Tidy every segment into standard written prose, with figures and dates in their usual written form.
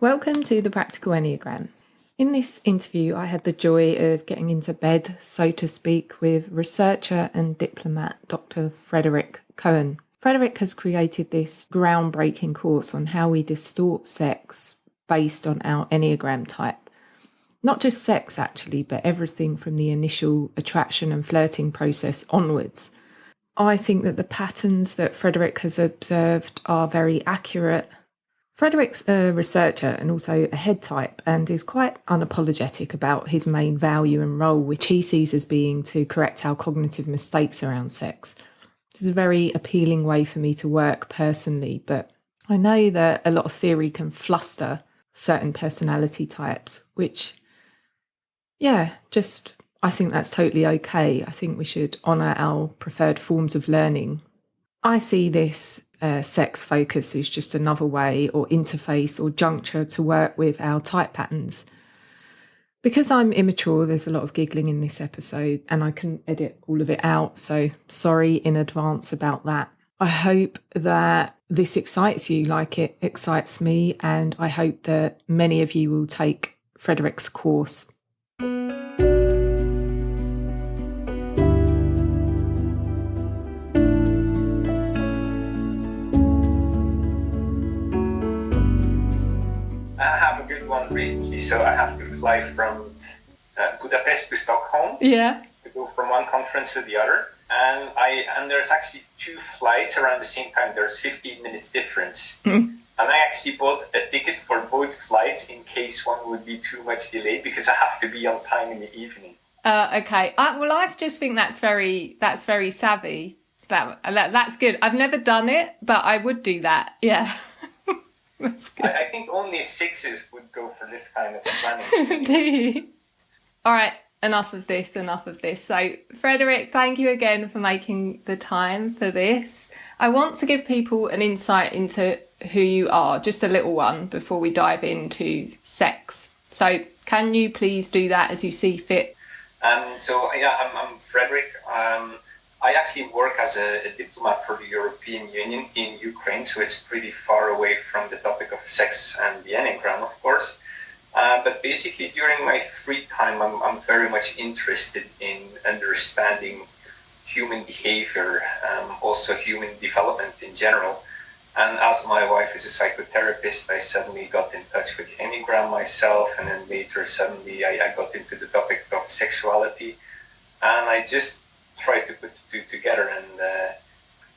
Welcome to the Practical Enneagram. In this interview, I had the joy of getting into bed, so to speak, with researcher and diplomat Dr Frederik Coene. Frederik has created this groundbreaking course on how we distort sex based on our Enneagram type. Not just sex, actually, but everything from the initial attraction and flirting process onwards. I think that the patterns that Frederik has observed are very accurate. Frederik's a researcher and also a head type and is quite unapologetic about his main value and role, which he sees as being to correct our cognitive mistakes around sex. This is a very appealing way for me to work personally, but I know that a lot of theory can fluster certain personality types, which, I think that's totally okay. I think we should honour our preferred forms of learning. I see this sex focus is just another way or interface or juncture to work with our type patterns. Because I'm immature, there's a lot of giggling in this episode and I couldn't edit all of it out, so sorry in advance about that. I hope that this excites you like it excites me, and I hope that many of you will take Frederik's course. Recently, so I have to fly from Budapest to Stockholm. Yeah. To go from one conference to the other, and there's actually two flights around the same time. There's 15 minutes difference, and I actually bought a ticket for both flights in case one would be too much delayed because I have to be on time in the evening. Okay. I just think that's very savvy. So that's good. I've never done it, but I would do that. Yeah. That's good. I think only sixes would go for this kind of planning. Do you? All right, enough of this. So, Frederik, thank you again for making the time for this. I want to give people an insight into who you are, just a little one, before we dive into sex. So, can you please do that as you see fit? I'm Frederik. I actually work as a diplomat for the European Union in Ukraine, so it's pretty far away from the topic of sex and the Enneagram, of course. But basically, during my free time, I'm very much interested in understanding human behavior, also human development in general. And as my wife is a psychotherapist, I suddenly got in touch with Enneagram myself, and then later suddenly I got into the topic of sexuality, and I just tried to put the two together,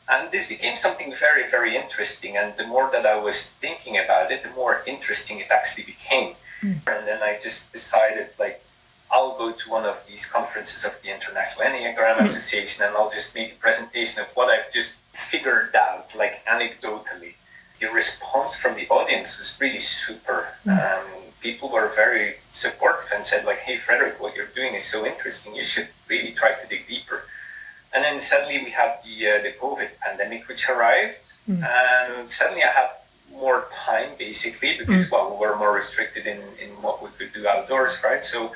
and this became something very, very interesting. And the more that I was thinking about it, the more interesting it actually became. And then I just decided, I'll go to one of these conferences of the International Enneagram Association, and I'll just make a presentation of what I've just figured out, anecdotally. The response from the audience was really super. People were very supportive and said, hey, Frederik, what you're doing is so interesting. You should really try to dig deeper. And then suddenly we had the COVID pandemic, which arrived. And suddenly I had more time, basically, because, we were more restricted in what we could do outdoors, right? So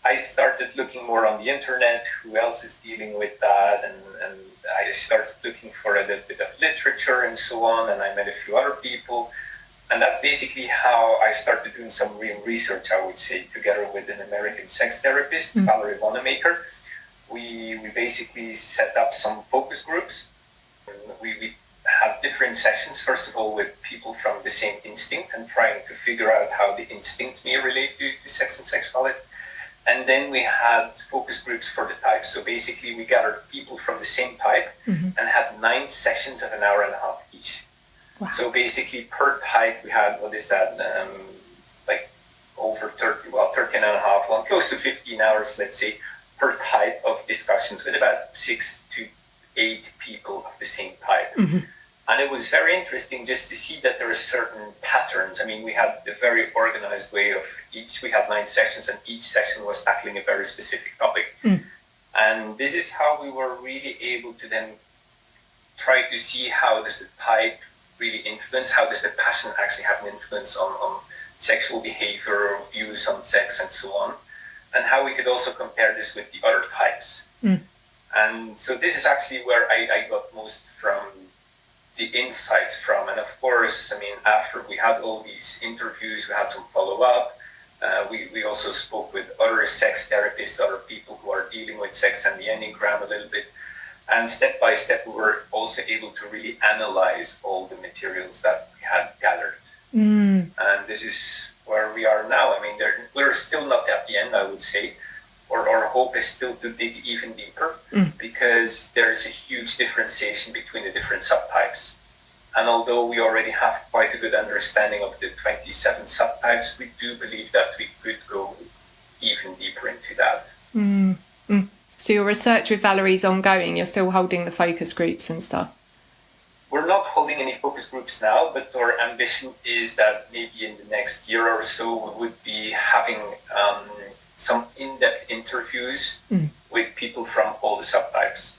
I started looking more on the internet, who else is dealing with that, and I started looking for a little bit of literature and so on, and I met a few other people. And that's basically how I started doing some real research, I would say, together with an American sex therapist, Valerie Wannamaker. We basically set up some focus groups. We had different sessions, first of all, with people from the same instinct and trying to figure out how the instinct may relate to sex and sexuality. And then we had focus groups for the types. So basically we gathered people from the same type and had 9 sessions of an hour and a half each. Wow. So basically per type we had, over 13 and a half, close to 15 hours, let's say, per type of discussions with about 6 to 8 people of the same type. And it was very interesting just to see that there are certain patterns. I mean, we had a very organized way of each. We had 9 sessions, and each session was tackling a very specific topic. And this is how we were really able to then try to see how does the type really influence, how does the passion actually have an influence on sexual behavior, or views on sex, and so on. And how we could also compare this with the other types. And so this is actually where I got most from the insights from. And of course, I mean, after we had all these interviews, we had some follow-up. We also spoke with other sex therapists, other people who are dealing with sex and the Enneagram a little bit. And step by step, we were also able to really analyze all the materials that we had gathered. And this is where we are now. I mean, we're still not at the end, I would say. Our hope is still to dig even deeper, because there is a huge differentiation between the different subtypes. And although we already have quite a good understanding of the 27 subtypes, we do believe that we could go even deeper into that. So your research with Valerie is ongoing. You're still holding the focus groups and stuff? We're not holding any focus groups now, but our ambition is that maybe in the next year or so, we would be having some in-depth interviews with people from all the subtypes.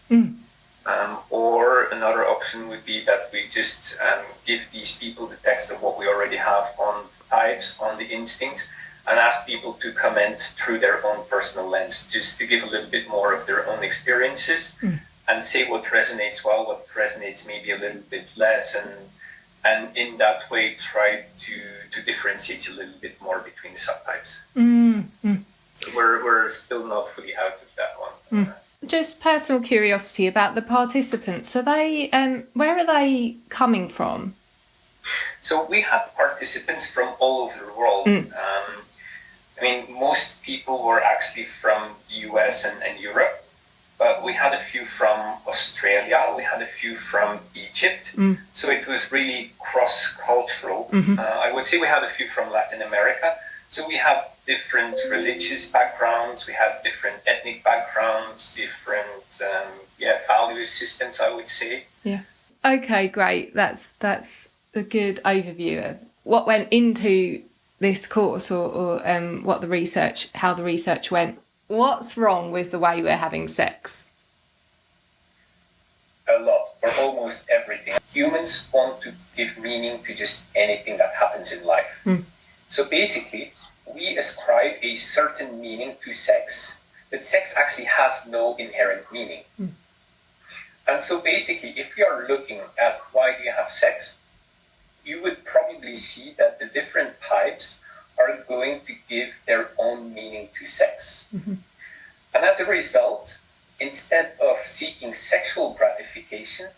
Or another option would be that we just give these people the text of what we already have on the types, on the instincts, and ask people to comment through their own personal lens, just to give a little bit more of their own experiences and say what resonates well, what resonates maybe a little bit less, and in that way try to differentiate a little bit more between the subtypes. We're still not fully out of that one. Just personal curiosity about the participants. Are they, where are they coming from? So we had participants from all over the world. I mean, most people were actually from the US and Europe, but we had a few from Australia, we had a few from Egypt. So it was really cross-cultural. I would say we had a few from Latin America. So we have different religious backgrounds, we have different ethnic backgrounds, different value systems, I would say. Yeah. Okay, great. That's a good overview of what went into this course, or what the research, how the research went. What's wrong with the way we're having sex? A lot, or almost everything. Humans want to give meaning to just anything that happens in life. So basically, we ascribe a certain meaning to sex, but sex actually has no inherent meaning. And so basically, if we are looking at why do you have sex, you would probably see that the different types are going to give their own meaning to sex. And as a result, instead of seeking sexual gratification,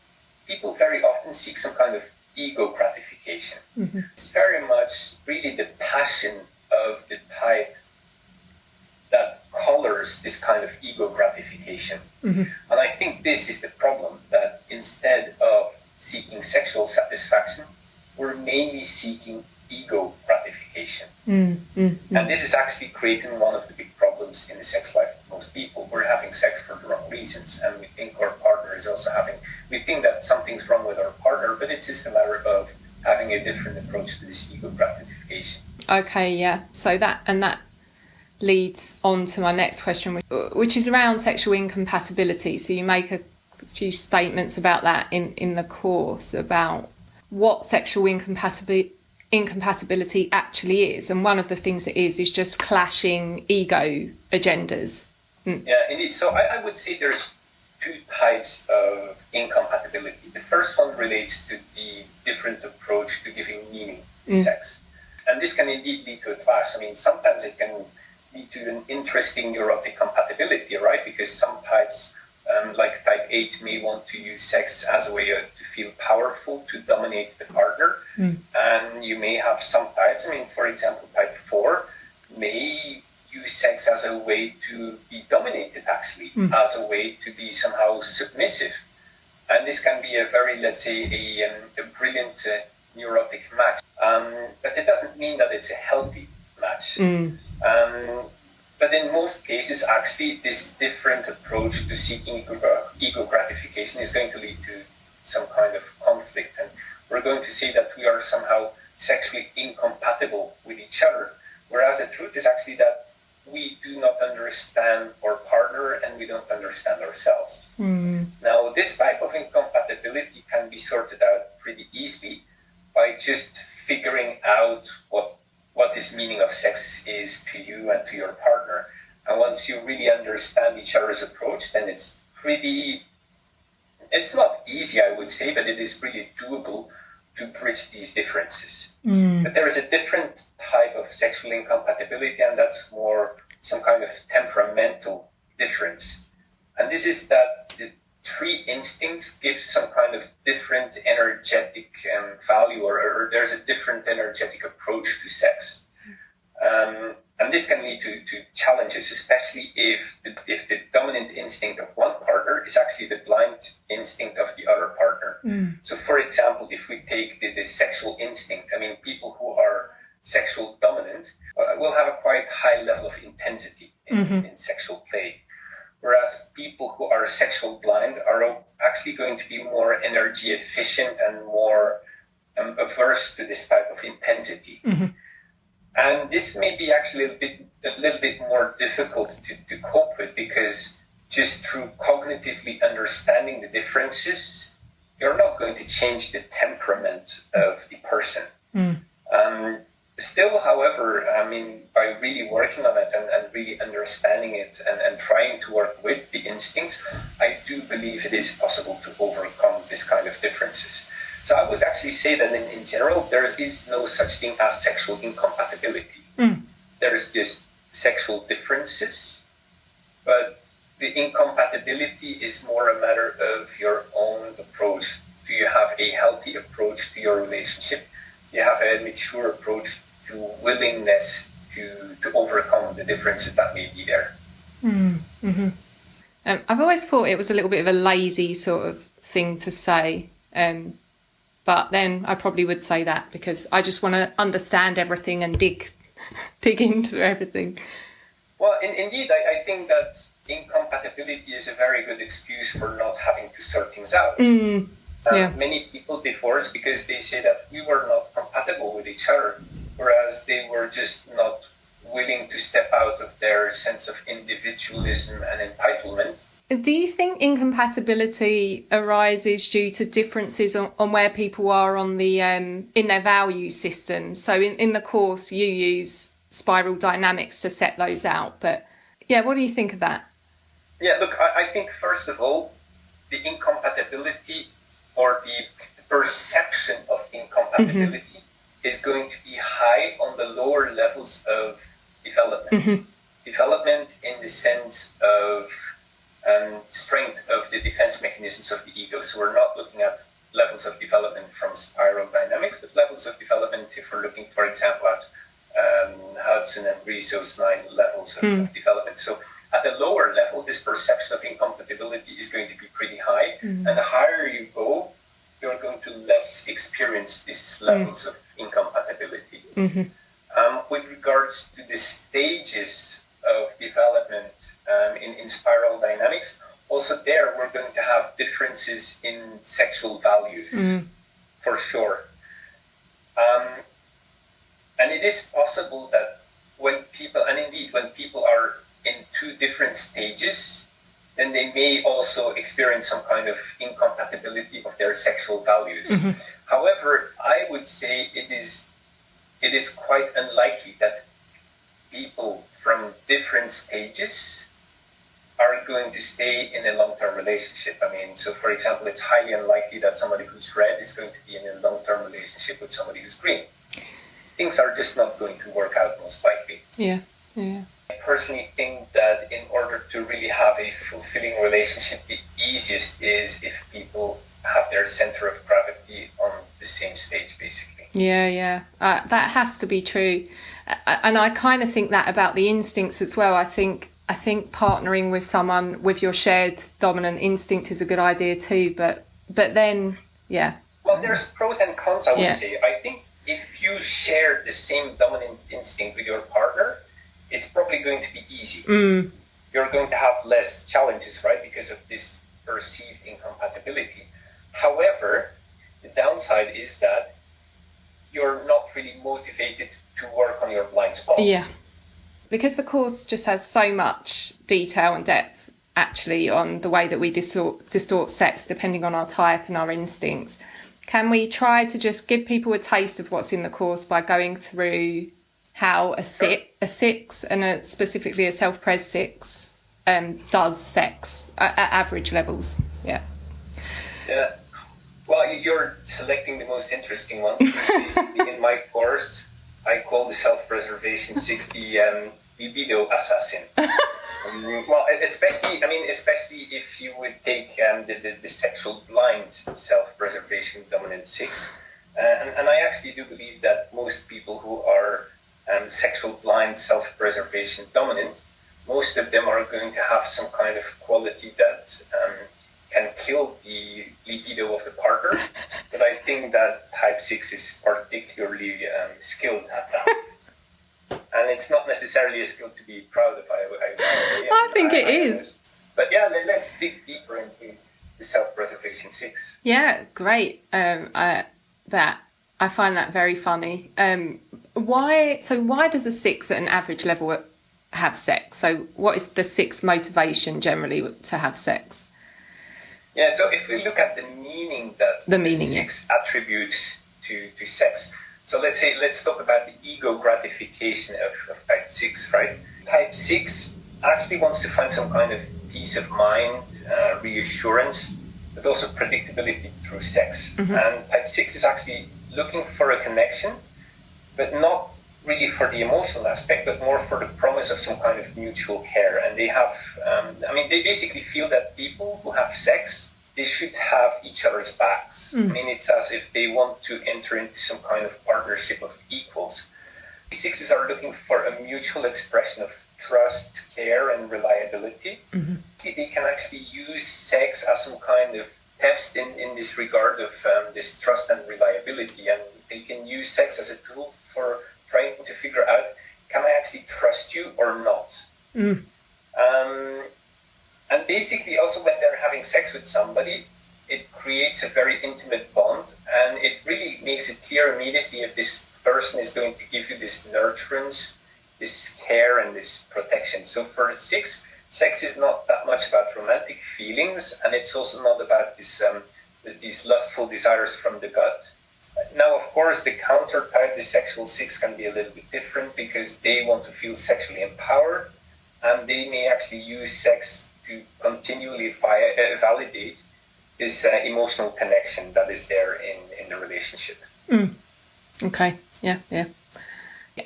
people very often seek some kind of ego gratification. It's very much really the passion of the type that colors this kind of ego gratification. And I think this is the problem, that instead of seeking sexual satisfaction, we're mainly seeking ego gratification. And this is actually creating one of the big problems in the sex life of most people. We're having sex for the wrong reasons, and we think our partner is also we think that something's wrong with our partner, but it's just a matter of having a different approach to this ego gratification. Okay, yeah. So that leads on to my next question, which is around sexual incompatibility. So you make a few statements about that in the course, about what sexual incompatibility actually is. And one of the things it is just clashing ego agendas. Yeah, indeed. So I would say there's two types of incompatibility. The first one relates to the different approach to giving meaning to sex. And this can indeed lead to a clash. I mean, sometimes it can lead to an interesting neurotic compatibility, right? Because some types, like type 8, may want to use sex as a way to feel powerful, to dominate the partner. And you may have some types, I mean, for example, type 4 may use sex as a way to be dominated, actually, as a way to be somehow submissive. And this can be a very, let's say, a brilliant neurotic match. But it doesn't mean that it's a healthy match. But in most cases, actually, this different approach to seeking ego gratification is going to lead to some kind of conflict. And we're going to say that we are somehow sexually incompatible with each other. Whereas the truth is actually that we do not understand our partner and we don't understand ourselves. Now, this type of incompatibility can be sorted out pretty easily by just figuring out what this meaning of sex is to you and to your partner. And once you really understand each other's approach, then it's pretty it's not easy, I would say, but it is really doable to bridge these differences. But there is a different type of sexual incompatibility, and that's more some kind of temperamental difference. And this is that the three instincts give some kind of different energetic value, or there's a different energetic approach to sex. And this can lead to challenges, especially if the dominant instinct of one partner is actually the blind instinct of the other partner. So, for example, if we take the sexual instinct, I mean, people who are sexual dominant will have a quite high level of intensity in sexual play. Whereas people who are sexual blind are actually going to be more energy efficient and more averse to this type of intensity. And this may be actually a little bit more difficult to cope with, because just through cognitively understanding the differences, you're not going to change the temperament of the person. Still, however, I mean, by really working on it and really understanding it and trying to work with the instincts, I do believe it is possible to overcome this kind of differences. So I would actually say that in general, there is no such thing as sexual incompatibility. There is just sexual differences, but the incompatibility is more a matter of your own approach. Do you have a healthy approach to your relationship? Do you have a mature approach to willingness to overcome the differences that may be there? I've always thought it was a little bit of a lazy sort of thing to say. But then I probably would say that because I just want to understand everything and dig into everything. Well, indeed, I think that incompatibility is a very good excuse for not having to sort things out. Many people divorce because they say that we were not compatible with each other, whereas they were just not willing to step out of their sense of individualism and entitlement. Do you think incompatibility arises due to differences on where people are on the in their value system? So in the course, you use spiral dynamics to set those out. But yeah, what do you think of that? Yeah, look, I think first of all, the incompatibility or the perception of incompatibility is going to be high on the lower levels of development. Development in the sense of strength of the defense mechanisms of the ego. So we're not looking at levels of development from spiral dynamics, but levels of development if we're looking, for example, at Hudson and Risso's 9 levels of development. So at the lower level, this perception of incompatibility is going to be pretty high. And the higher you go, you're going to less experience these levels of incompatibility. With regards to the stages of development in spiral dynamics, also there we're going to have differences in sexual values, for sure. And it is possible that when people are in 2 different stages, then they may also experience some kind of incompatibility of their sexual values. However, I would say it is quite unlikely that people from different stages are going to stay in a long-term relationship. I mean, so for example, it's highly unlikely that somebody who's red is going to be in a long-term relationship with somebody who's green. Things are just not going to work out most likely. Yeah. I personally think that in order to really have a fulfilling relationship, the easiest is if people have their center of gravity on the same stage, basically. Yeah. That has to be true. And I kind of think that about the instincts as well. I think partnering with someone with your shared dominant instinct is a good idea too. But then, yeah. Well, there's pros and cons, I would say. I think if you share the same dominant instinct with your partner, it's probably going to be easy. You're going to have less challenges, right? Because of this perceived incompatibility. However, the downside is that you're not really motivated to work on your blind spots. Yeah. Because the course just has so much detail and depth, actually, on the way that we distort sex depending on our type and our instincts. Can we try to just give people a taste of what's in the course by going through how a 6 and specifically a self-pres 6 does sex at average levels? Yeah. Yeah. Well, you're selecting the most interesting one. Basically, in my course, I call the self-preservation 6 the libido assassin. Well, especially if you would take the sexual blind self-preservation dominant 6. And I actually do believe that most people who are sexual blind self-preservation dominant, most of them are going to have some kind of quality that can kill the libido of the partner. But I think that type 6 is particularly skilled at that. And it's not necessarily a skill to be proud of, I would say. I think it is. But yeah, let's dig deeper into the self-preservation 6. Yeah, great. I find that very funny. Why does a 6 at an average level have sex? So what is the 6 motivation generally to have sex? Yeah, so if we look at the meaning that the 6 attributes to sex, so let's talk about the ego-gratification of type 6, right? Type 6 actually wants to find some kind of peace of mind, reassurance, but also predictability through sex. Mm-hmm. And type 6 is actually looking for a connection, but not really for the emotional aspect, but more for the promise of some kind of mutual care. And they have, they basically feel that people who have sex, they should have each other's backs. I mean, it's as if they want to enter into some kind of partnership of equals. Sixes are looking for a mutual expression of trust, care, and reliability. Mm-hmm. They can actually use sex as some kind of test in this regard of this trust and reliability. And they can use sex as a tool for trying to figure out, can I actually trust you or not? Mm. And basically also when they're having sex with somebody, it creates a very intimate bond, and it really makes it clear immediately if this person is going to give you this nurturance, this care, and this protection. So for 6, sex is not that much about romantic feelings, and it's also not about this these lustful desires from the gut. Now, of course, the countertype, the sexual 6, can be a little bit different because they want to feel sexually empowered, and they may actually use sex to continually validate this emotional connection that is there in the relationship. Mm. Okay, yeah.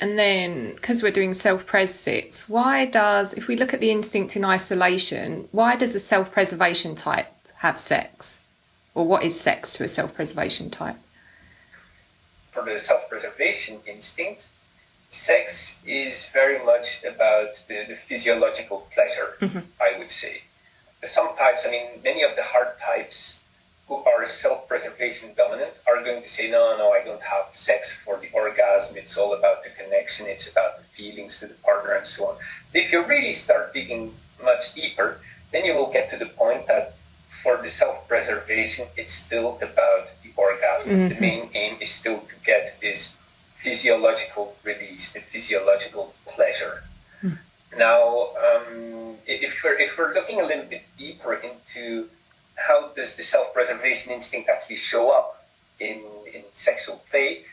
And then, because we're doing self-pres 6, if we look at the instinct in isolation, why does a self-preservation type have sex? Or what is sex to a self-preservation type? For the self-preservation instinct, sex is very much about the physiological pleasure, mm-hmm. I would say. Some types, many of the hard types who are self-preservation dominant are going to say, no, I don't have sex for the orgasm. It's all about the connection. It's about the feelings to the partner and so on. If you really start digging much deeper, then you will get to the point that for the self-preservation, it's still about the orgasm. Mm-hmm. The main aim is still to get this physiological release, the physiological pleasure. Mm. Now, if we're looking a little bit deeper into how does the self-preservation instinct actually show up in sexual play,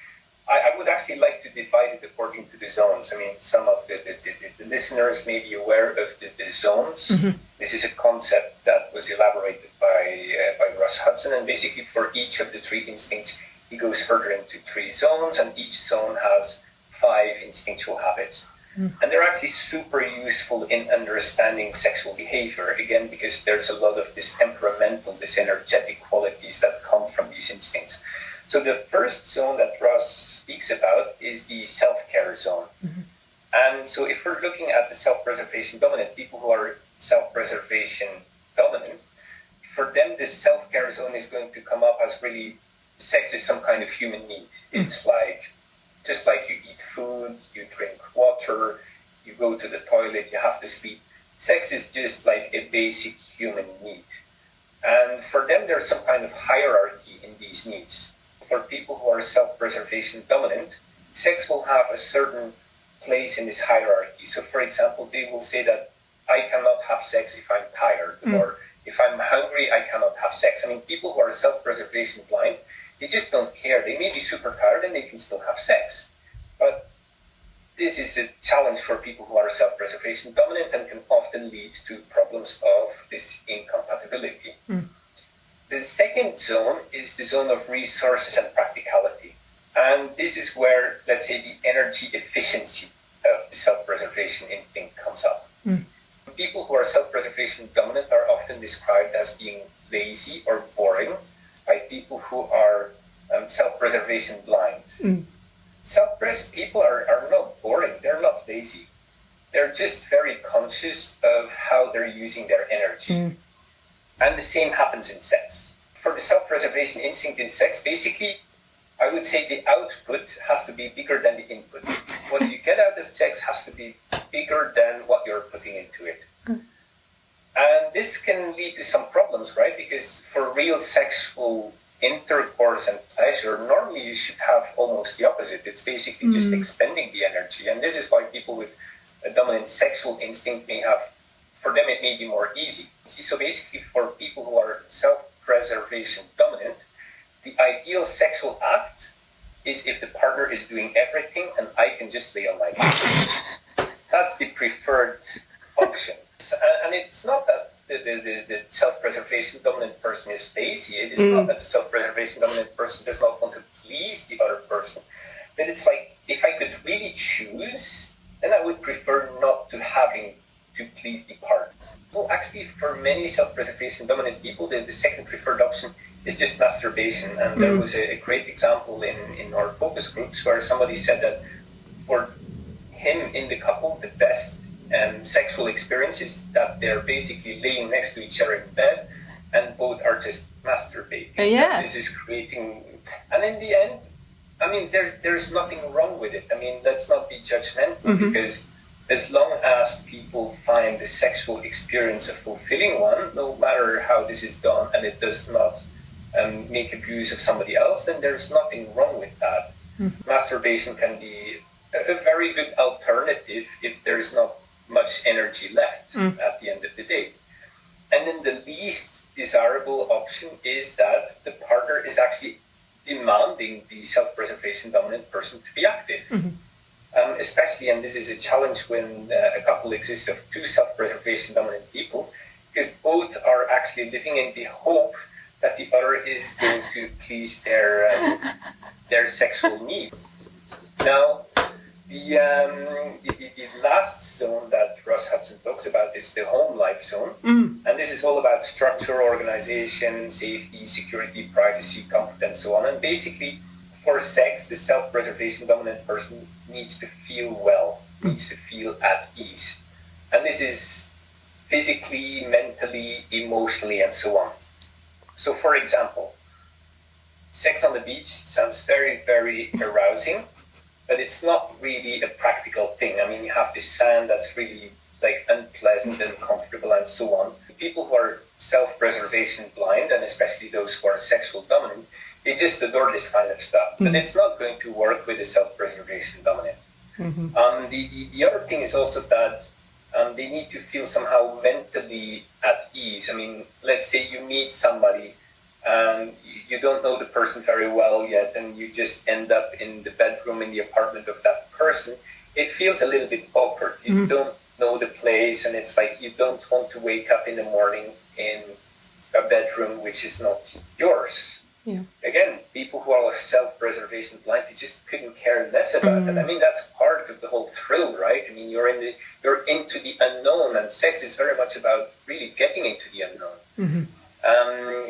I would actually like to divide it according to the zones. Some of the listeners may be aware of the zones. Mm-hmm. This is a concept that was elaborated by Russ Hudson, and basically for each of the 3 instincts, he goes further into 3 zones, and each zone has 5 instinctual habits. Mm. And they're actually super useful in understanding sexual behavior, again, because there's a lot of this temperamental, this energetic qualities that come from these instincts. So the first zone that Russ speaks about is the self-care zone. Mm-hmm. And so if we're looking at the self-preservation dominant, people who are self-preservation dominant, for them, this self-care zone is going to come up as really sex is some kind of human need. Mm. It's just like you eat food, you drink water, you go to the toilet, you have to sleep. Sex is just like a basic human need. And for them, there's some kind of hierarchy in these needs. For people who are self-preservation dominant, sex will have a certain place in this hierarchy. So, for example, they will say that I cannot have sex if I'm tired, or if I'm hungry, I cannot have sex. People who are self-preservation blind, they just don't care. They may be super tired and they can still have sex. But this is a challenge for people who are self-preservation dominant and can often lead to problems of this incompatibility. Mm. The second zone is the zone of resources and practicality. And this is where, let's say, the energy efficiency of the self-preservation instinct comes up. People who are self-preservation dominant are often described as being lazy or boring by people who are self-preservation blind. Self-pres people are not boring, they're not lazy. They're just very conscious of how they're using their energy. And the same happens in sex. For the self-preservation instinct in sex, basically, I would say the output has to be bigger than the input. What you get out of sex has to be bigger than what you're putting into it. And this can lead to some problems, right? Because for real sexual intercourse and pleasure, normally you should have almost the opposite. It's basically just expending the energy. And this is why people with a dominant sexual instinct may have, for them it may be more easy. So basically for people who are self-preservation dominant, the ideal sexual act is if the partner is doing everything and I can just lay on my back. That's the preferred option. And it's not that the self-preservation dominant person is lazy. It's not that the self-preservation dominant person does not want to please the other person. But it's like, if I could really choose, then I would prefer not to having to please the partner. Well, actually, for many self-preservation dominant people, the second preferred option is just masturbation. And there was a great example in our focus groups where somebody said that for him in the couple, the best sexual experience is that they're basically laying next to each other in bed and both are just masturbating. This is creating, and in the end, I mean, there's nothing wrong with it. I mean, let's not be judgmental because as long as people find the sexual experience a fulfilling one, no matter how this is done, and it does not make abuse of somebody else, then there's nothing wrong with that. Masturbation can be a very good alternative if there's not much energy left at the end of the day. And then the least desirable option is that the partner is actually demanding the self-preservation dominant person to be active. Especially, and this is a challenge when a couple exists of two self-preservation dominant people, because both are actually living in the hope that the other is going to please their sexual need. Now, the last zone that Russ Hudson talks about is the home life zone. And this is all about structure, organization, safety, security, privacy, comfort, and so on. And basically, for sex, the self-preservation dominant person needs to feel well, needs to feel at ease. And this is physically, mentally, emotionally, and so on. So, for example, sex on the beach sounds very, very arousing, but it's not really a practical thing. I mean, you have this sand that's really like unpleasant and uncomfortable and so on. People who are self-preservation blind, and especially those who are sexual dominant, they just adore this kind of stuff. But it's not going to work with a self-preservation dominant. The other thing is also that they need to feel somehow mentally at ease. I mean, let's say you meet somebody, you don't know the person very well yet, and you just end up in the bedroom in the apartment of that person. It feels a little bit awkward. You don't know the place, and it's like you don't want to wake up in the morning in a bedroom which is not yours. Again, people who are self-preservation blind, they just couldn't care less about that. I mean, that's part of the whole thrill, right? I mean, you're into the unknown, and sex is very much about really getting into the unknown.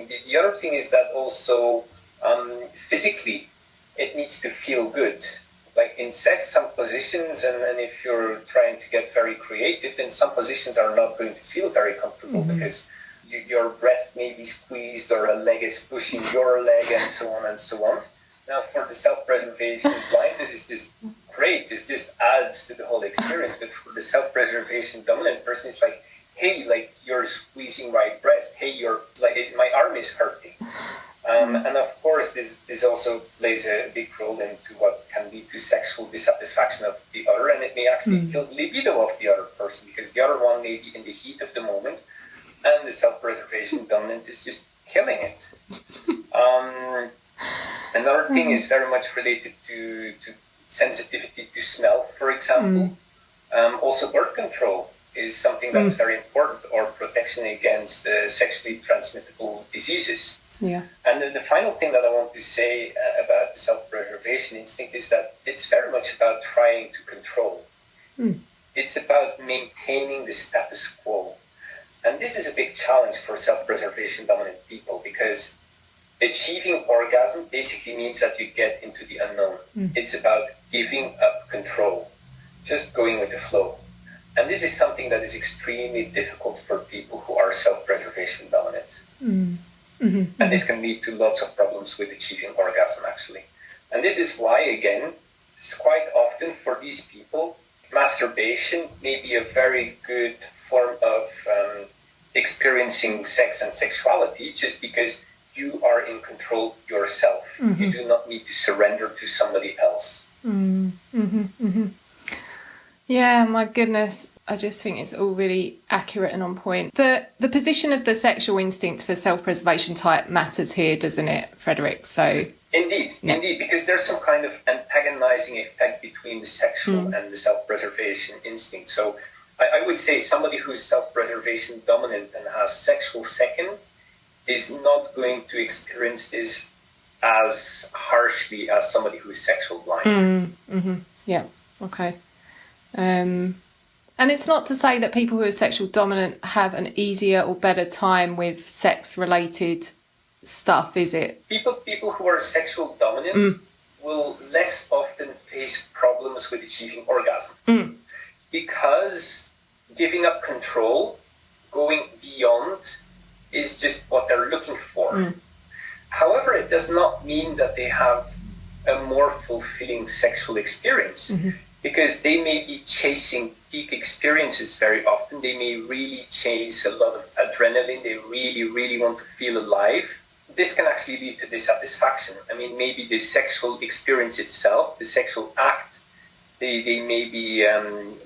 The other thing is that also physically, it needs to feel good. Like in sex, some positions, and if you're trying to get very creative, then some positions are not going to feel very comfortable because your breast may be squeezed or a leg is pushing your leg and so on and so on. Now, for the self-preservation blind, this is just great. This just adds to the whole experience. But for the self-preservation dominant person, it's like, hey, like you're squeezing my breast. Hey, my arm is hurting. And of course, this also plays a big role into what can lead to sexual dissatisfaction of the other, and it may actually kill the libido of the other person because the other one may be in the heat of the moment, and the self-preservation dominant is just killing it. Another thing is very much related to sensitivity to smell, for example. Also, birth control is something that's very important, or protection against sexually transmittable diseases. Yeah. And then the final thing that I want to say about the self-preservation instinct is that it's very much about trying to control. It's about maintaining the status quo. And this is a big challenge for self-preservation dominant people, because achieving orgasm basically means that you get into the unknown. It's about giving up control, just going with the flow. And this is something that is extremely difficult for people who are self-preservation dominant. And this can lead to lots of problems with achieving orgasm, actually. And this is why, again, it's quite often for these people, masturbation may be a very good form of experiencing sex and sexuality, just because you are in control yourself. You do not need to surrender to somebody else. Yeah, my goodness. I just think it's all really accurate and on point. The position of the sexual instinct for self-preservation type matters here, doesn't it, Frederik? So Indeed, because there's some kind of antagonizing effect between the sexual and the self-preservation instinct. So I would say somebody who's self-preservation dominant and has sexual second is not going to experience this as harshly as somebody who's sexual blind. Yeah, okay. And it's not to say that people who are sexual dominant have an easier or better time with sex-related stuff, is it? People who are sexual dominant will less often face problems with achieving orgasm. Because giving up control, going beyond, is just what they're looking for. However, it does not mean that they have a more fulfilling sexual experience. Because they may be chasing peak experiences very often. They may really chase a lot of adrenaline. They really, really want to feel alive. This can actually lead to dissatisfaction. I mean, maybe the sexual experience itself, the sexual act, they may be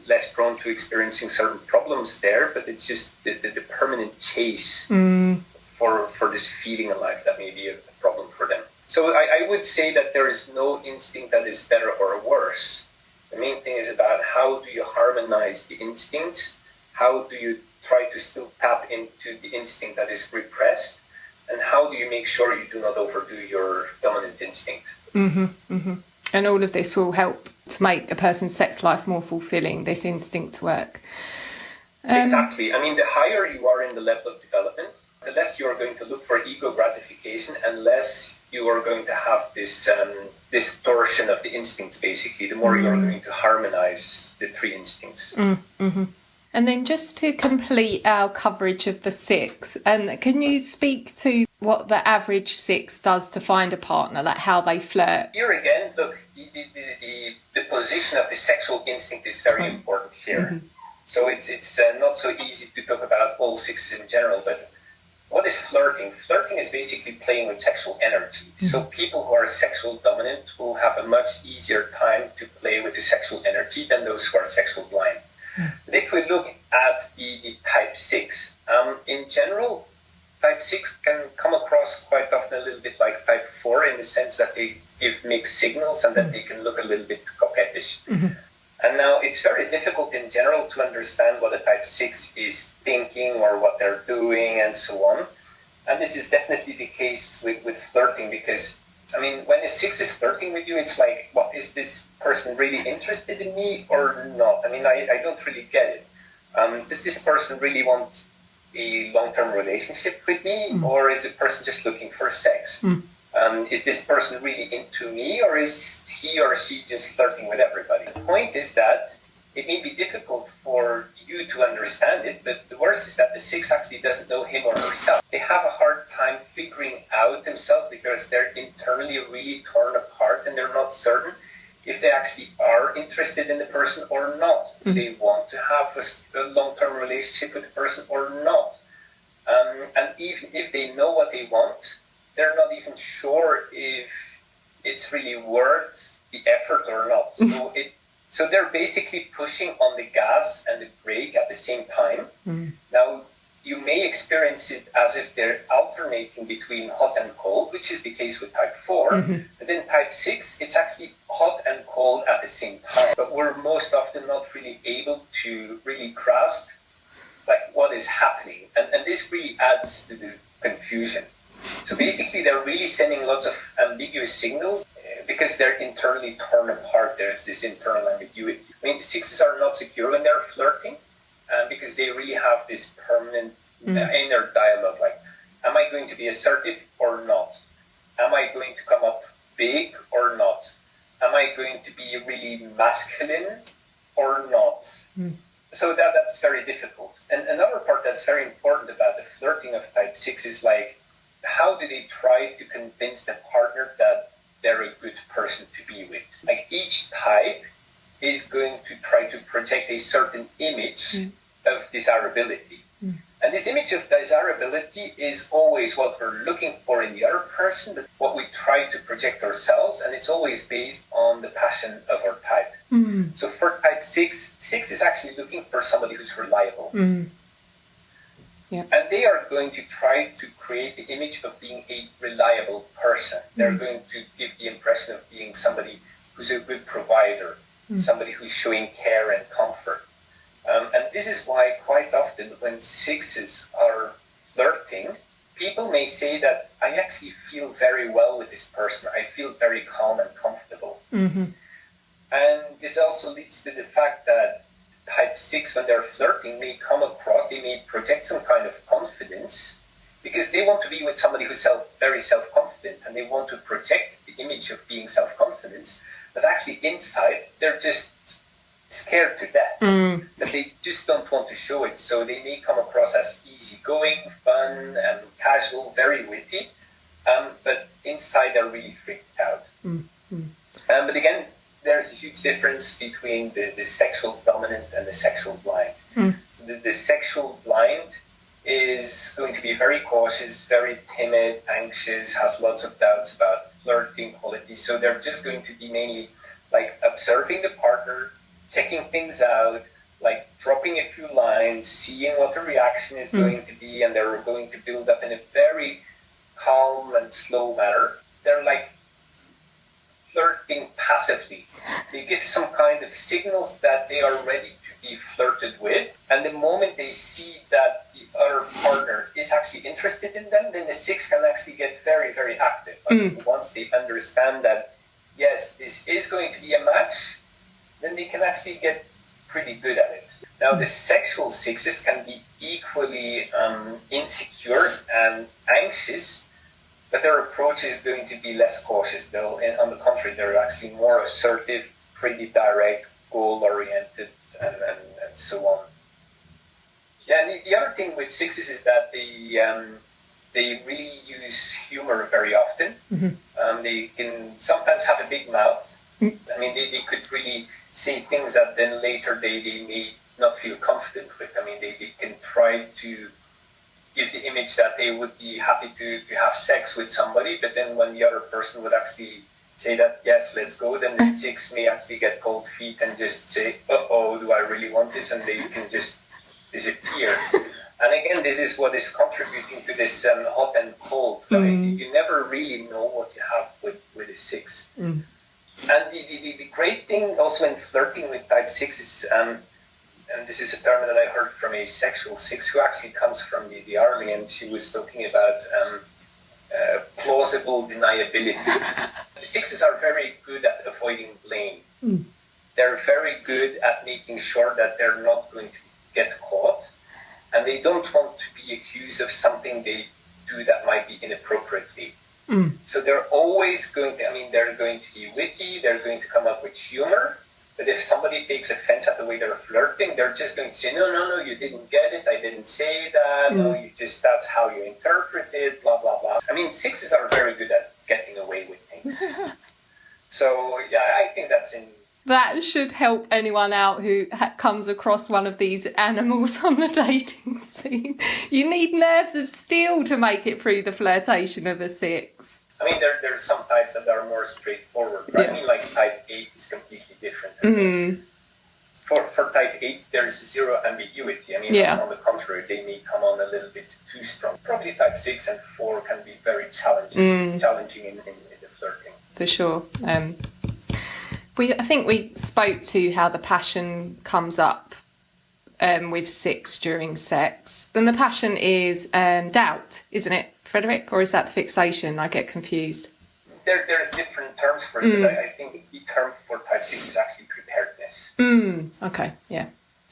less prone to experiencing certain problems there, but it's just the permanent chase for this feeling alive that may be a problem for them. So I would say that there is no instinct that is better or worse. The main thing is about how do you harmonize the instincts, how do you try to still tap into the instinct that is repressed, and how do you make sure you do not overdo your dominant instinct. And all of this will help to make a person's sex life more fulfilling, this instinct work. Exactly. I mean, the higher you are in the level of development, the less you are going to look for ego gratification and less you are going to have this distortion of the instincts, basically, the more you're going to harmonize the three instincts. And then just to complete our coverage of the six, and can you speak to what the average six does to find a partner, like how they flirt? Here again, look, the position of the sexual instinct is very important here. So it's not so easy to talk about all sixes in general, but what is flirting? Flirting is basically playing with sexual energy. So people who are sexual dominant will have a much easier time to play with the sexual energy than those who are sexual blind. But if we look at the type 6, in general, type 6 can come across quite often a little bit like type 4 in the sense that they give mixed signals and that they can look a little bit coquettish. And now it's very difficult in general to understand what a type 6 is thinking or what they're doing and so on. And this is definitely the case with flirting because, I mean, when a 6 is flirting with you, it's like, what, is this person really interested in me or not? I mean, I don't really get it. Does this person really want a long-term relationship with me or is the person just looking for sex? Is this person really into me or is he or she just flirting with everybody? The point is that it may be difficult for you to understand it, but the worst is that the 6 actually doesn't know him or herself. They have a hard time figuring out themselves because they're internally really torn apart and they're not certain if they actually are interested in the person or not. Do they want to have a long-term relationship with the person or not? And even if they know what they want, they're not even sure if it's really worth the effort or not. So they're basically pushing on the gas and the brake at the same time. Now, you may experience it as if they're alternating between hot and cold, which is the case with type 4. But in type 6, it's actually hot and cold at the same time. But we're most often not really able to really grasp like what is happening. And this really adds to the confusion. So basically, they're really sending lots of ambiguous signals because they're internally torn apart. There's this internal ambiguity. I mean, sixes are not secure when they're flirting because they really have this permanent inner dialogue, like, am I going to be assertive or not? Am I going to come up big or not? Am I going to be really masculine or not? So that's very difficult. And another part that's very important about the flirting of type 6 is like, how do they try to convince the partner that they're a good person to be with? Like, each type is going to try to project a certain image of desirability. And this image of desirability is always what we're looking for in the other person, but what we try to project ourselves, and it's always based on the passion of our type. So for type 6 is actually looking for somebody who's reliable. Yeah. And they are going to try to create the image of being a reliable person. They're going to give the impression of being somebody who's a good provider, somebody who's showing care and comfort. And this is why quite often when sixes are flirting, people may say that I actually feel very well with this person. I feel very calm and comfortable. And this also leads to the fact that type 6, when they're flirting, may come across, they may project some kind of confidence because they want to be with somebody who's very self-confident, and they want to project the image of being self-confident, but actually inside they're just scared to death, but they just don't want to show it. So they may come across as easygoing, fun, and casual, very witty, but inside they're really freaked out. But again, there's a huge difference between the sexual dominant and the sexual blind. So the sexual blind is going to be very cautious, very timid, anxious, has lots of doubts about flirting qualities. So they're just going to be mainly like observing the partner, checking things out, like dropping a few lines, seeing what the reaction is going to be, and they're going to build up in a very calm and slow manner. They're like flirting passively. They give some kind of signals that they are ready to be flirted with, and the moment they see that the other partner is actually interested in them, then the 6 can actually get very, very active. Once they understand that, yes, this is going to be a match, then they can actually get pretty good at it. Now, the sexual 6s can be equally insecure and anxious, but their approach is going to be less cautious. On the contrary, they're actually more assertive, pretty direct, goal-oriented, and so on. Yeah, and the other thing with 6s is that they really use humor very often. They can sometimes have a big mouth. I mean, they could really say things that then later they may not feel confident with. I mean, they can try to give the image that they would be happy to have sex with somebody, but then when the other person would actually say that, yes, let's go, then the 6 may actually get cold feet and just say, uh-oh, do I really want this? And they can just disappear. And again, this is what is contributing to this hot and cold. You never really know what you have with a 6. And the great thing also in flirting with type 6 is, and this is a term that I heard from a sexual 6 who actually comes from the army, and she was talking about plausible deniability. The 6s are very good at avoiding blame. They're very good at making sure that they're not going to get caught, and they don't want to be accused of something they do that might be inappropriately. So they're always they're going to be witty, they're going to come up with humor, but if somebody takes offense at the way they're flirting, they're just going to say, no, you didn't get it, I didn't say that, no, that's how you interpret it, blah, blah, blah. I mean, 6s are very good at getting away with things. So, yeah, I think that should help anyone out who comes across one of these animals on the dating scene. You need nerves of steel to make it through the flirtation of a 6. I mean, there's some types that are more straightforward. But I mean, like type 8 is completely different. For type 8, there's zero ambiguity. I mean, on the contrary, they may come on a little bit too strong. Probably type 6 and 4 can be very challenging in the flirting. For sure. I think we spoke to how the passion comes up with 6 during sex. Then the passion is doubt, isn't it? Frederik, or is that fixation? I get confused. There's different terms for it, but I think the key term for type 6 is actually preparedness. Okay, yeah.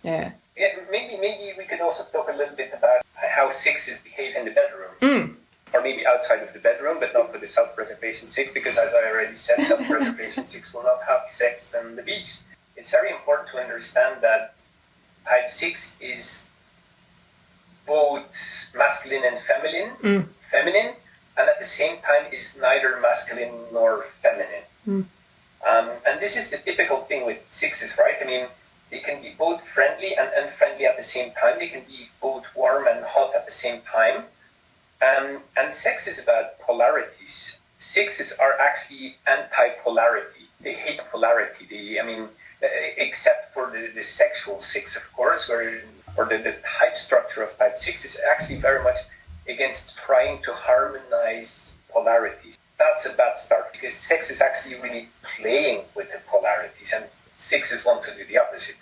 Maybe we could also talk a little bit about how 6s behave in the bedroom. Or maybe outside of the bedroom, but not with the self-preservation 6, because as I already said, self-preservation 6 will not have sex on the beach. It's very important to understand that type 6 is both masculine and feminine, and at the same time is neither masculine nor feminine. And this is the typical thing with 6s, right? I mean, they can be both friendly and unfriendly at the same time. They can be both warm and hot at the same time. And sex is about polarities. 6s are actually anti-polarity. They hate polarity. Except for the sexual 6, of course, or the type structure of type 6 is actually very much against trying to harmonize polarities. That's a bad start, because sex is actually really playing with the polarities, and 6s want to do the opposite.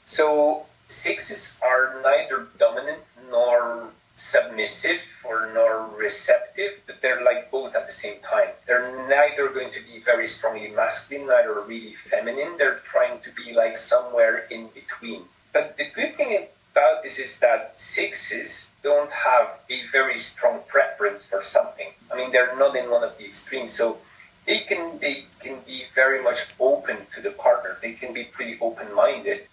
So 6s are neither dominant nor submissive or nor receptive, but they're like both at the same time. They're neither going to be very strongly masculine, neither really feminine. They're trying to be like somewhere in between. But the good thing about this is that 6s don't have a very strong preference for something. I mean, they're not in one of the extremes, so they can be very much open to the partner. They can be pretty open-minded.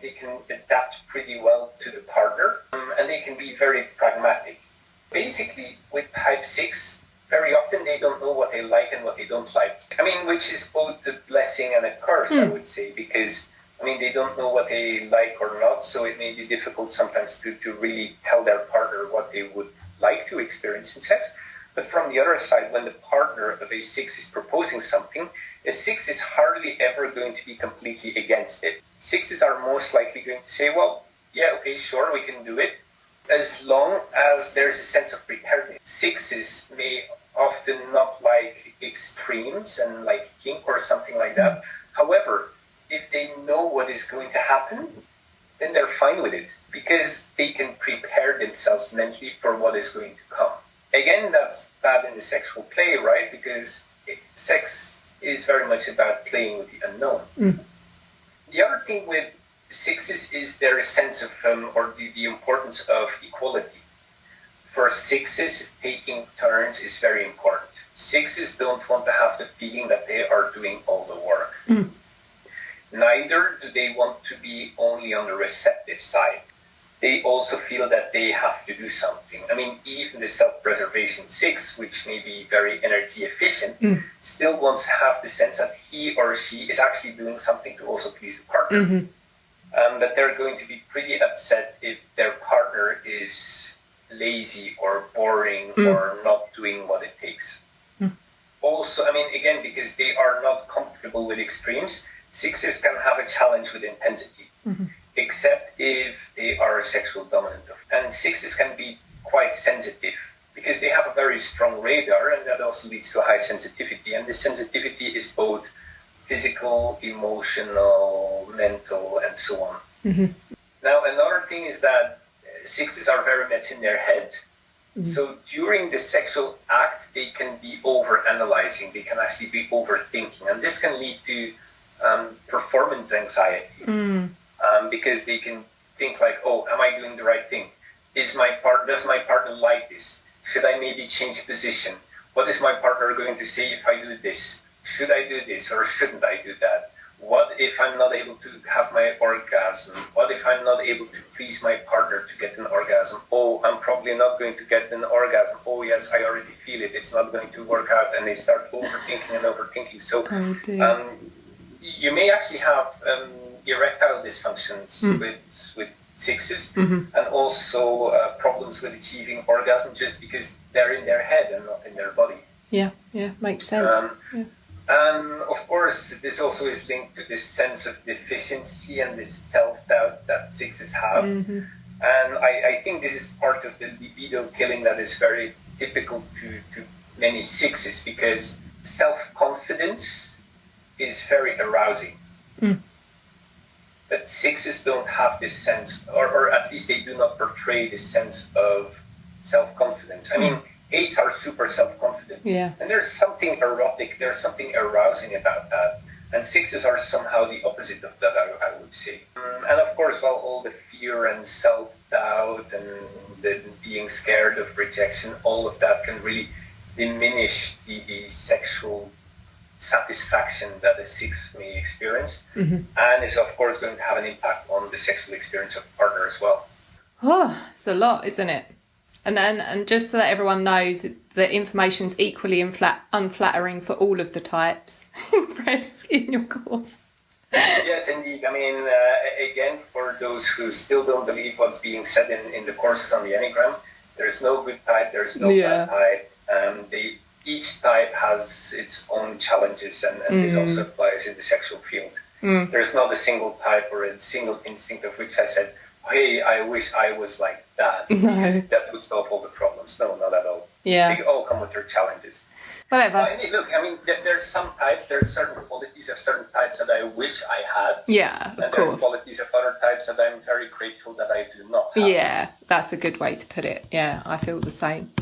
They can adapt pretty well to the partner, and they can be very pragmatic. Basically, with type 6, very often they don't know what they like and what they don't like. I mean, which is both a blessing and a curse, I would say, because they don't know what they like or not, so it may be difficult sometimes to really tell their partner what they would like to experience in sex. But from the other side, when the partner of a 6 is proposing something, a 6 is hardly ever going to be completely against it. 6s are most likely going to say, well, yeah, okay, sure, we can do it, as long as there's a sense of preparedness. 6s may often not like extremes and like kink or something like that. However, if they know what is going to happen, then they're fine with it, because they can prepare themselves mentally for what is going to come. Again, that's bad in the sexual play, right? Because sex is very much about playing with the unknown. The other thing with 6s is their sense of, or the importance of equality. For 6s, taking turns is very important. 6s don't want to have the feeling that they are doing all the work. Neither do they want to be only on the receptive side. They also feel that they have to do something. I mean, even the self-preservation 6, which may be very energy efficient, still wants to have the sense that he or she is actually doing something to also please the partner. But they're going to be pretty upset if their partner is lazy or boring or not doing what it takes. Also, again, because they are not comfortable with extremes, 6s can have a challenge with intensity. Except if they are sexual dominant. And 6s can be quite sensitive, because they have a very strong radar, and that also leads to a high sensitivity. And the sensitivity is both physical, emotional, mental, and so on. Now, another thing is that 6s are very much in their head. So during the sexual act, they can be over-analyzing. They can actually be overthinking. And this can lead to performance anxiety. Because they can think like, oh, am I doing the right thing? Does my partner like this? Should I maybe change position? What is my partner going to say if I do this? Should I do this or shouldn't I do that? What if I'm not able to have my orgasm? What if I'm not able to please my partner to get an orgasm? Oh, I'm probably not going to get an orgasm. Oh, yes, I already feel it. It's not going to work out. And they start overthinking. So you may actually have erectile dysfunctions with 6s, and also problems with achieving orgasm, just because they're in their head and not in their body. Yeah, makes sense. And of course, this also is linked to this sense of deficiency and this self-doubt that 6s have. And I think this is part of the libido killing that is very typical to many 6s, because self-confidence is very arousing. But 6s don't have this sense, or at least they do not portray this sense of self-confidence. I mean, 8s are super self-confident. Yeah. And there's something erotic, there's something arousing about that. And 6s are somehow the opposite of that, I would say. And of course, well, all the fear and self-doubt and the being scared of rejection, all of that can really diminish the sexual satisfaction that a 6 may experience. And is, of course, going to have an impact on the sexual experience of the partner as well. Oh, it's a lot, isn't it? And just so that everyone knows, the information's equally unflattering for all of the types in your course. Yes, indeed. I mean, again, for those who still don't believe what's being said in the courses on the Enneagram, there's no good type, there's no bad type. Each type has its own challenges, and this also applies in the sexual field. There's not a single type or a single instinct of which I said, hey, I wish I was like that. Because that would solve all the problems. No, not at all. Yeah. They all come with their challenges. Whatever. I mean, there's some types, there's certain qualities of certain types that I wish I had. Yeah, of course. There's qualities of other types that I'm very grateful that I do not have. Yeah, that's a good way to put it. Yeah, I feel the same.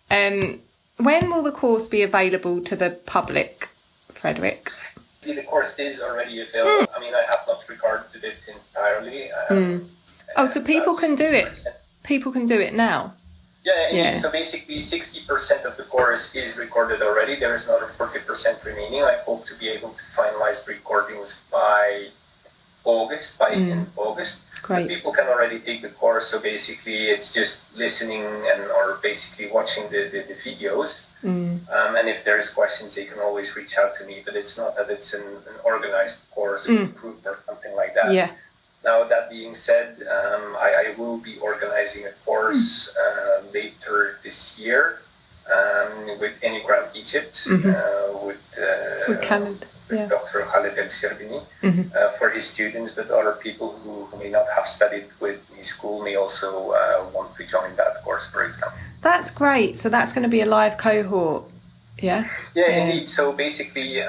When will the course be available to the public, Frederik? The course is already available. I mean, I have not recorded it entirely. So people can do it. People can do it now. Yeah. So basically 60% of the course is recorded already. There is another 40% remaining. I hope to be able to finalize the recordings by end of August. Great. But people can already take the course. So basically it's just listening or basically watching the videos. And if there's questions, they can always reach out to me. But it's not that it's an organized course group or something like that. Yeah. Now, that being said, I will be organizing a course later this year with Enneagram Egypt, with Khaled, Dr. Khaled El-Sherbini for his students, but other people who may not have studied with his school may also want to join that course, for example. That's great. So that's going to be a live cohort. Yeah, indeed. So basically,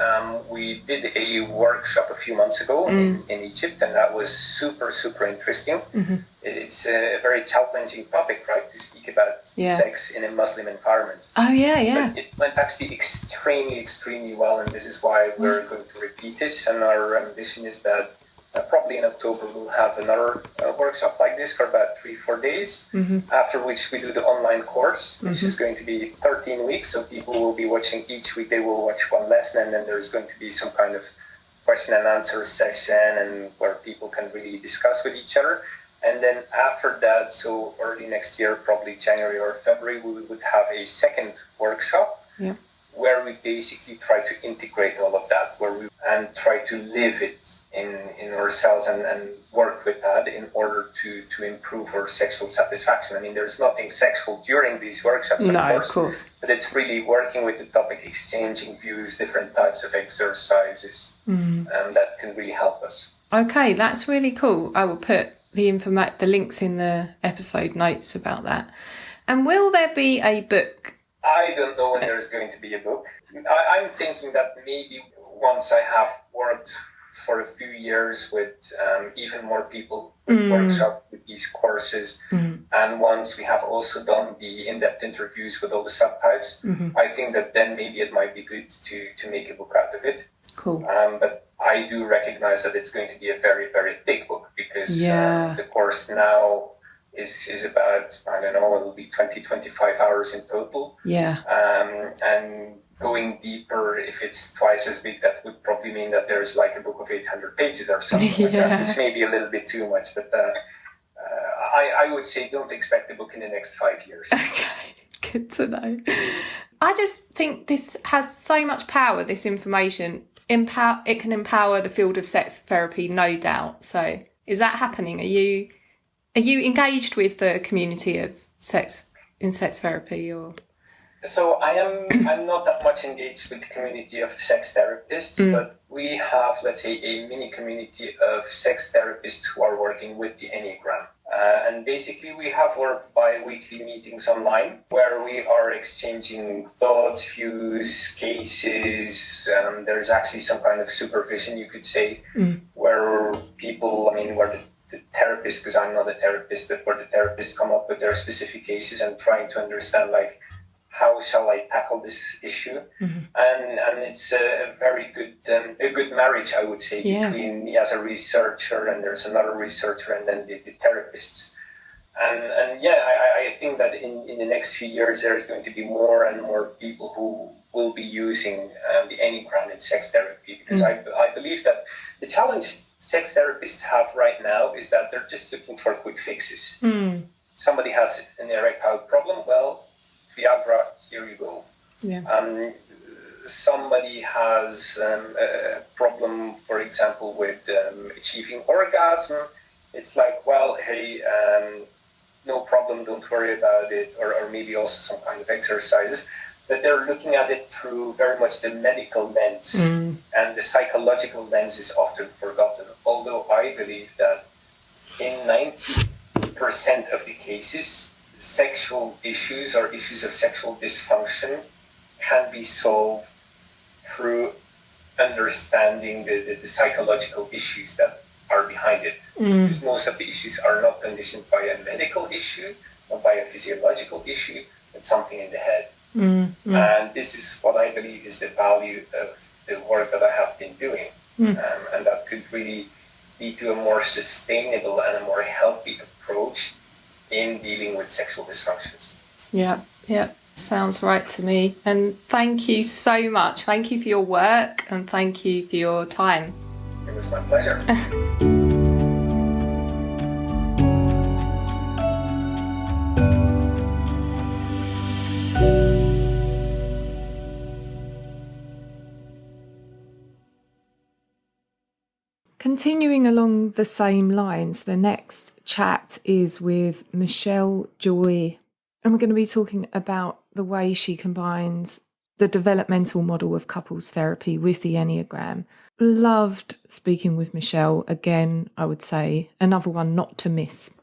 we did a workshop a few months ago in Egypt, and that was super, super interesting. It's a very challenging topic, right, to speak about sex in a Muslim environment. Oh, yeah. But it went actually extremely, extremely well, and this is why we're going to repeat this. And our ambition is that probably in October we'll have another workshop like this for about 3-4 days, after which we do the online course, which is going to be 13 weeks. So people will be watching each week, they will watch one lesson, and then there's going to be some kind of question and answer session and where people can really discuss with each other. And then after that, so early next year, probably January or February, we would have a second workshop where we basically try to integrate all of that, and try to live it in ourselves and work with that in order to improve our sexual satisfaction. I mean, there's nothing sexual during these workshops, of course, but it's really working with the topic, exchanging views, different types of exercises, and that can really help us. Okay, that's really cool. I will put the links in the episode notes about that. And will there be a book? I don't know when there's going to be a book. I'm thinking that maybe once I have worked for a few years with even more people with workshop with these courses, and once we have also done the in-depth interviews with all the subtypes, I think that then maybe it might be good to make a book out of it. Cool. But I do recognize that it's going to be a very, very thick book, because the course now is about, I don't know, it'll be 20-25 hours in total. And going deeper, if it's twice as big, that would probably mean that there's like a book of 800 pages or something like that, which may be a little bit too much. But I would say don't expect a book in the next 5 years. Okay, good to know. I just think this has so much power, this information. It can empower the field of sex therapy, no doubt. So is that happening? Are you engaged with the community of sex therapy, or? So I'm not that much engaged with the community of sex therapists, but we have, let's say, a mini community of sex therapists who are working with the Enneagram. And basically we have our bi-weekly meetings online where we are exchanging thoughts, views, cases. There's actually some kind of supervision, you could say, where people, where the the therapist, because I'm not a therapist, but where the therapists come up with their specific cases and trying to understand, like, how shall I tackle this issue? And it's a very good marriage, I would say, between me as a researcher and there's another researcher and then the therapists. And I think that in the next few years there's going to be more and more people who will be using the Enneagram in sex therapy, because I believe that the challenge sex therapists have right now is that they're just looking for quick fixes. Somebody has an erectile problem, well, Viagra, here you go. Somebody has a problem, for example, with achieving orgasm. It's like, well, hey, no problem, don't worry about it, or maybe also some kind of exercises. But they're looking at it through very much the medical lens, and the psychological lens is often forgotten. Although I believe that in 90% of the cases, sexual issues or issues of sexual dysfunction can be solved through understanding the psychological issues that are behind it. Because most of the issues are not conditioned by a medical issue or by a physiological issue, but something in the head. And this is what I believe is the value of the work that I have been doing. And that could really lead to a more sustainable and a more healthy approach in dealing with sexual dysfunctions. Yeah, sounds right to me. And thank you so much. Thank you for your work and thank you for your time. It was my pleasure. Continuing along the same lines, the next chat is with Michelle Joy, and we're going to be talking about the way she combines the developmental model of couples therapy with the Enneagram. Loved speaking with Michelle. Again, I would say another one not to miss.